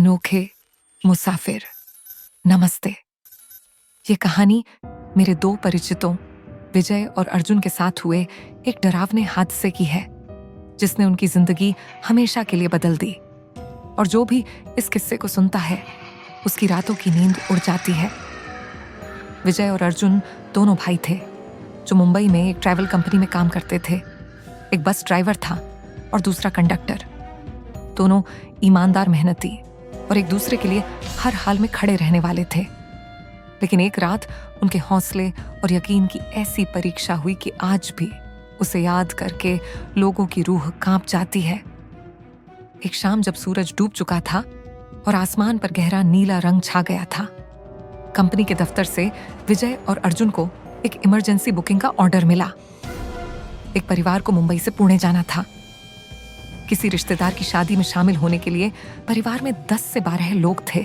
अनोखे मुसाफिर। नमस्ते। ये कहानी मेरे दो परिचितों विजय और अर्जुन के साथ हुए एक डरावने हादसे की है, जिसने उनकी जिंदगी हमेशा के लिए बदल दी। और जो भी इस किस्से को सुनता है, उसकी रातों की नींद उड़ जाती है। विजय और अर्जुन दोनों भाई थे, जो मुंबई में एक ट्रैवल कंपनी में काम करते थे। एक बस ड्राइवर था और दूसरा कंडक्टर। दोनों ईमानदार, मेहनती और एक दूसरे के लिए हर हाल में खड़े रहने वाले थे। लेकिन एक रात उनके हौसले और यकीन की ऐसी परीक्षा हुई कि आज भी उसे याद करके लोगों की रूह कांप जाती है। एक शाम जब सूरज डूब चुका था और आसमान पर गहरा नीला रंग छा गया था, कंपनी के दफ्तर से विजय और अर्जुन को एक इमरजेंसी बुकिंग का ऑर्डर मिला। एक परिवार को मुंबई से पुणे जाना था। किसी रिश्तेदार की शादी में शामिल होने के लिए परिवार में 10 से 12 लोग थे।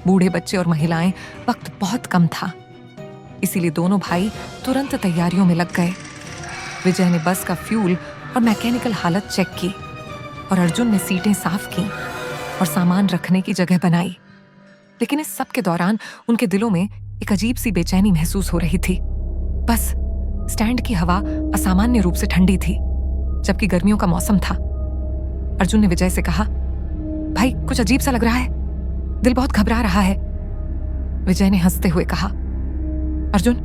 बूढ़े, बच्चे और महिलाएं। वक्त बहुत कम था, इसीलिए दोनों भाई तुरंत तैयारियों में लग गए। विजय ने बस का फ्यूल और मैकेनिकल हालत चेक की और अर्जुन ने सीटें साफ की और सामान रखने की जगह बनाई। लेकिन इस सब के दौरान उनके दिलों में एक अजीब सी बेचैनी महसूस हो रही थी। बस स्टैंड की हवा असामान्य रूप से ठंडी थी, जबकि गर्मियों का मौसम था। अर्जुन ने विजय से कहा, भाई कुछ अजीब सा लग रहा है, दिल बहुत घबरा रहा है। विजय ने हंसते हुए कहा, अर्जुन,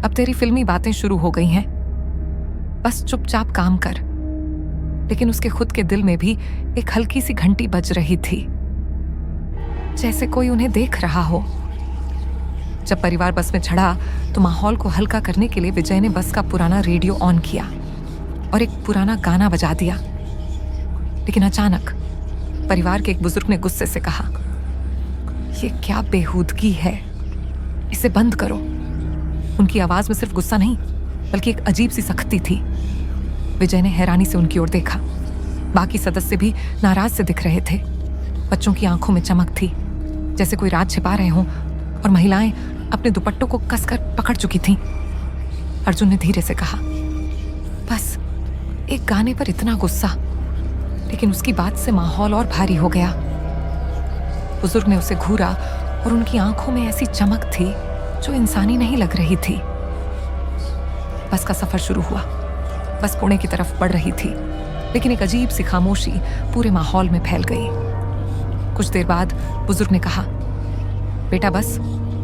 अब तेरी फिल्मी बातें शुरू हो गई हैं, बस चुपचाप काम कर। लेकिन उसके खुद के दिल में भी एक हल्की सी घंटी बज रही थी, जैसे कोई उन्हें देख रहा हो। जब परिवार बस में चढ़ा तो माहौल को हल्का करने के लिए विजय ने बस का पुराना रेडियो ऑन किया और एक पुराना गाना बजा दिया। लेकिन अचानक परिवार के एक बुजुर्ग ने गुस्से से कहा, ये क्या बेहूदगी है, इसे बंद करो। उनकी आवाज में सिर्फ गुस्सा नहीं, बल्कि एक अजीब सी सख्ती थी। विजय ने हैरानी से उनकी ओर देखा। बाकी सदस्य भी नाराज से दिख रहे थे। बच्चों की आंखों में चमक थी, जैसे कोई राज छिपा रहे हों, और महिलाएं अपने दुपट्टों को कसकर पकड़ चुकी थीं। अर्जुन ने धीरे से कहा, बस एक गाने पर इतना गुस्सा। लेकिन उसकी बात से माहौल और भारी हो गया। बुजुर्ग ने उसे घूरा और उनकी आंखों में ऐसी चमक थी जो इंसानी नहीं लग रही थी। बस का सफर शुरू हुआ। बस पुणे की तरफ बढ़ रही थी, लेकिन एक अजीब सी खामोशी पूरे माहौल में फैल गई। कुछ देर बाद बुजुर्ग ने कहा, बेटा बस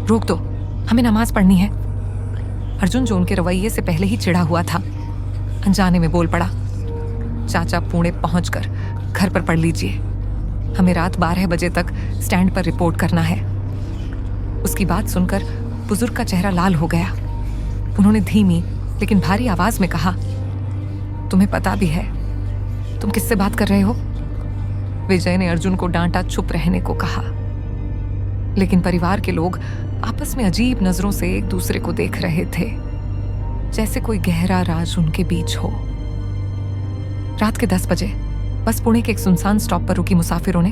रोक दो, हमें नमाज पढ़नी है। अर्जुन, जो उनके रवैये से पहले ही चिढ़ा हुआ था, अनजाने में बोल पड़ा, चाचा पुणे पहुंचकर घर पर पढ़ लीजिए, हमें रात 12 बजे तक स्टैंड पर रिपोर्ट करना है। उसकी बात सुनकर बुजुर्ग का चेहरा लाल हो गया। उन्होंने धीमी लेकिन भारी आवाज में कहा, तुम्हें पता भी है तुम किससे बात कर रहे हो? विजय ने अर्जुन को डांटा, चुप रहने को कहा। लेकिन परिवार के लोग आपस में अजीब नजरों से एक दूसरे को देख रहे थे, जैसे कोई गहरा राज उनके बीच हो। रात के 10 बजे बस पुणे के एक सुनसान स्टॉप पर रुकी। मुसाफिरों ने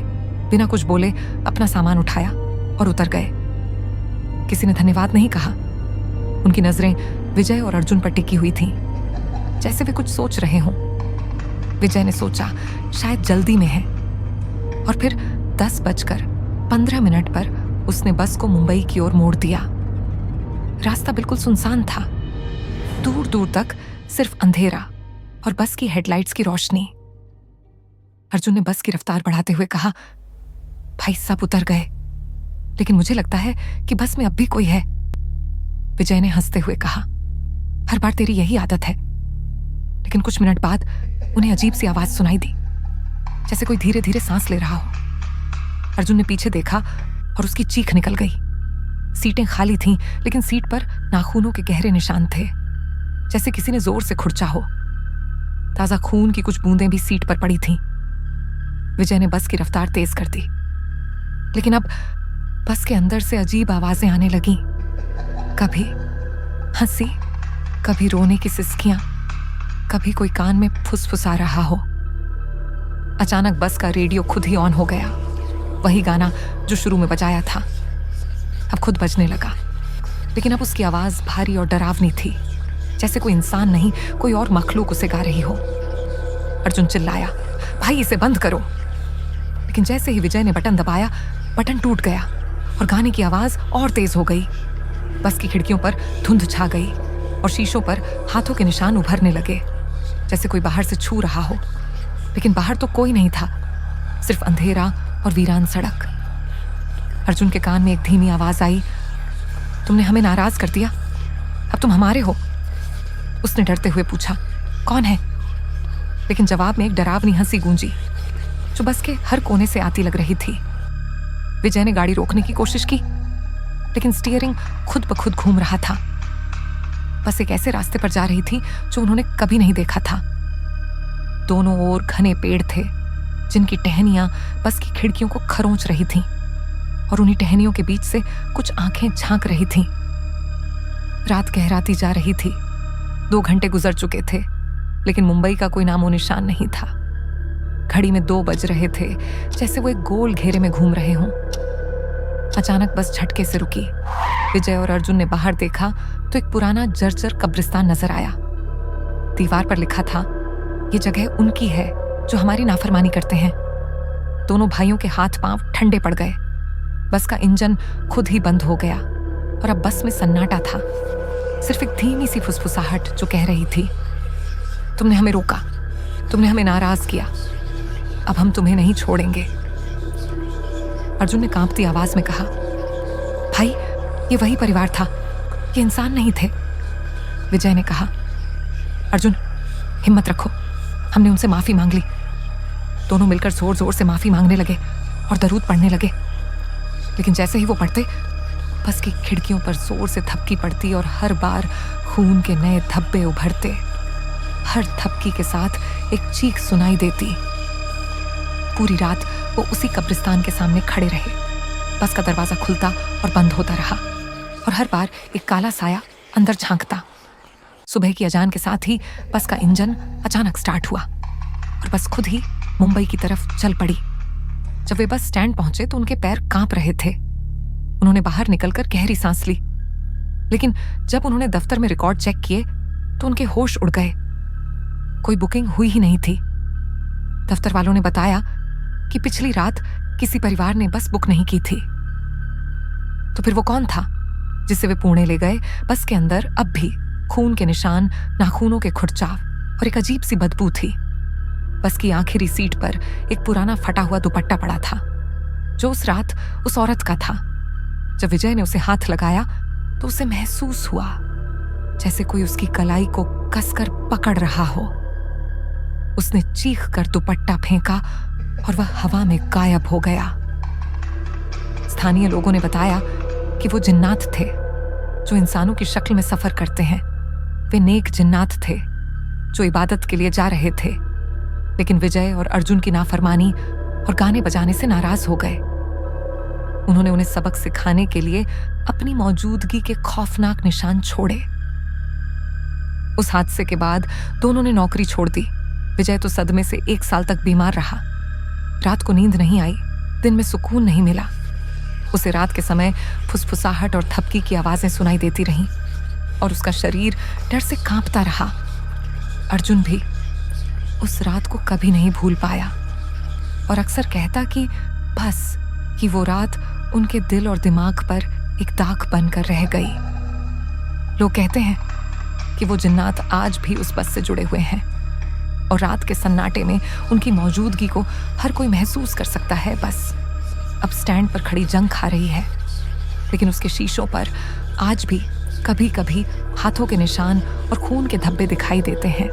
बिना कुछ बोले अपना सामान उठाया और उतर गए। किसी ने धन्यवाद नहीं कहा। उनकी नजरें विजय और अर्जुन पर टिकी हुई थीं, जैसे वे कुछ सोच रहे हों। विजय ने सोचा, शायद जल्दी में है, और फिर 10:15 पर उसने बस को मुंबई की ओर मोड़ दिया। रास्ता बिल्कुल सुनसान था। दूर दूर तक सिर्फ अंधेरा और बस की हेडलाइट्स की रोशनी। अर्जुन ने बस की रफ्तार बढ़ाते हुए कहा, भाई सब उतर गए, लेकिन मुझे लगता है कि बस में अब भी कोई है। विजय ने हंसते हुए कहा, हर बार तेरी यही आदत है। लेकिन कुछ मिनट बाद उन्हें अजीब सी आवाज सुनाई दी, जैसे कोई धीरे धीरे सांस ले रहा हो। अर्जुन ने पीछे देखा और उसकी चीख निकल गई। सीटें खाली थीं, लेकिन सीट पर नाखूनों के गहरे निशान थे, जैसे किसी ने जोर से खुरचा हो। ताजा खून की कुछ बूंदें भी सीट पर पड़ी थीं। विजय ने बस की रफ्तार तेज कर दी, लेकिन अब बस के अंदर से अजीब आवाजें आने लगीं। कभी हंसी, कभी रोने की सिसकियां, कभी कोई कान में फुसफुसा रहा हो। अचानक बस का रेडियो खुद ही ऑन हो गया। वही गाना जो शुरू में बजाया था अब खुद बजने लगा, लेकिन अब उसकी आवाज भारी और डरावनी थी, जैसे कोई इंसान नहीं, कोई और मखलूक उसे गा रही हो। अर्जुन चिल्लाया, भाई इसे बंद करो। लेकिन जैसे ही विजय ने बटन दबाया, बटन टूट गया और गाने की आवाज और तेज हो गई। बस की खिड़कियों पर धुंध छा गई और शीशों पर हाथों के निशान उभरने लगे, जैसे कोई बाहर से छू रहा हो। लेकिन बाहर तो कोई नहीं था, सिर्फ अंधेरा और वीरान सड़क। अर्जुन के कान में एक धीमी आवाज आई, तुमने हमें नाराज कर दिया, अब तुम हमारे हो। उसने डरते हुए पूछा, कौन है? लेकिन जवाब में एक डरावनी हंसी गूंजी जो बस के हर कोने से आती लग रही थी। विजय ने गाड़ी रोकने की कोशिश की, लेकिन स्टीयरिंग खुद ब खुद घूम रहा था। बस एक ऐसे रास्ते पर जा रही थी जो उन्होंने कभी नहीं देखा था। दोनों ओर घने पेड़ थे, जिनकी टहनियां बस की खिड़कियों को खरोंच रही थीं, और उन्हीं टहनियों के बीच से कुछ आंखें झांक रही थीं। रात गहराती जा रही थी। 2 घंटे गुजर चुके थे, लेकिन मुंबई का कोई नामो निशान नहीं था। घड़ी में 2 बज रहे थे, जैसे वो एक गोल घेरे में घूम रहे हों। अचानक बस झटके से रुकी। विजय और अर्जुन ने बाहर देखा तो एक पुराना जर्जर कब्रिस्तान नजर आया। दीवार पर लिखा था, ये जगह उनकी है जो हमारी नाफरमानी करते हैं। दोनों भाइयों के हाथ पांव ठंडे पड़ गए। बस का इंजन खुद ही बंद हो गया और अब बस में सन्नाटा था। सिर्फ एक धीमी सी फुसफुसाहट जो कह रही थी, तुमने हमें रोका, तुमने हमें नाराज किया, अब हम तुम्हें नहीं छोड़ेंगे। अर्जुन ने कांपती आवाज में कहा, भाई ये वही परिवार था, ये इंसान नहीं थे। विजय ने कहा, अर्जुन हिम्मत रखो, हमने उनसे माफी मांग ली। दोनों मिलकर जोर जोर से माफी मांगने लगे और दरूद पढ़ने लगे। लेकिन जैसे ही वो पढ़ते, बस की खिड़कियों पर जोर से थपकी पड़ती और हर बार खून के नए धब्बे उभरते। हर थपकी के साथ एक चीख सुनाई देती। पूरी रात वो उसी कब्रिस्तान के सामने खड़े रहे। बस का दरवाजा खुलता और बंद होता रहा और हर बार एक काला साया अंदर झांकता। सुबह की अजान के साथ ही बस का इंजन अचानक स्टार्ट हुआ और बस खुद ही मुंबई की तरफ चल पड़ी। जब वे बस स्टैंड पहुंचे तो उनके पैर कांप रहे थे। उन्होंने बाहर निकलकर गहरी सांस ली, लेकिन जब उन्होंने दफ्तर में रिकॉर्ड चेक किए तो उनके होश उड़ गए। कोई बुकिंग हुई ही नहीं थी। दफ्तर वालों ने बताया कि पिछली रात किसी परिवार ने बस बुक नहीं की थी। तो फिर वो कौन था जिसे वे पुणे ले गए? बस के अंदर अब भी खून के निशान, नाखूनों के खुरचाव और एक अजीब सी बदबू थी। बस की आखिरी सीट पर एक पुराना फटा हुआ दुपट्टा पड़ा था, जो उस रात उस औरत का था। जब विजय ने उसे हाथ लगाया तो उसे महसूस हुआ जैसे कोई उसकी कलाई को कसकर पकड़ रहा हो। उसने चीख कर दुपट्टा फेंका और वह हवा में गायब हो गया। स्थानीय लोगों ने बताया कि वो जिन्नात थे जो इंसानों की शक्ल में सफर करते हैं। वे नेक जिन्नात थे जो इबादत के लिए जा रहे थे, लेकिन विजय और अर्जुन की नाफरमानी और गाने बजाने से नाराज हो गए। उन्होंने उन्हें सबक सिखाने के लिए अपनी मौजूदगी के खौफनाक निशान छोड़े। उस हादसे के बाद दोनों ने नौकरी छोड़ दी। विजय तो सदमे से 1 साल तक बीमार रहा। रात को नींद नहीं आई, दिन में सुकून नहीं मिला। उसे रात के समय फुसफुसाहट और थपकी की आवाजें सुनाई देती रहीं और उसका शरीर डर से कांपता रहा। अर्जुन भी उस रात को कभी नहीं भूल पाया और अक्सर कहता कि बस कि वो रात उनके दिल और दिमाग पर एक दाग बनकर रह गई। लोग कहते हैं कि वो जिन्नात आज भी उस बस से जुड़े हुए हैं और रात के सन्नाटे में उनकी मौजूदगी को हर कोई महसूस कर सकता है। बस अब स्टैंड पर खड़ी जंग खा रही है, लेकिन उसके शीशों पर आज भी कभी कभी हाथों के निशान और खून के धब्बे दिखाई देते हैं।